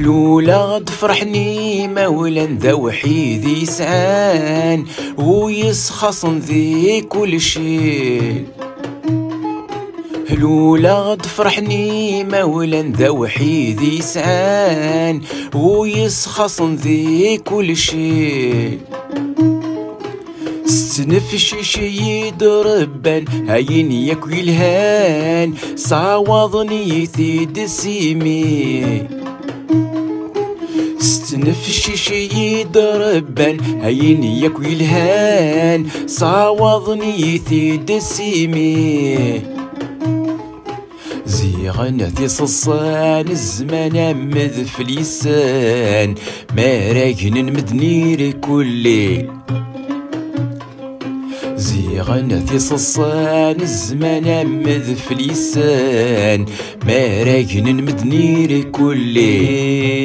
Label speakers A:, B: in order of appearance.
A: الأولى غد فرحني مولا ذا وحيد يسعان ويسخصن ذي كل شي. الأولى غد فرحني مولا ذا وحيد يسعان ويسخصن ذي كل شي. ستنفشي شيد ربان هاين ياكوي الهان صاوضني ثيد سيمي. ستنفشي شيد ربان هاين ياكوي الهان صاوضني ثيد سيمي. زيغنتي صصان الزمان امذ في اللسان ما راكن مدنير كلي. زيغنتي صصان الزمان امذ في اللسان ما راكن مدنير كلي.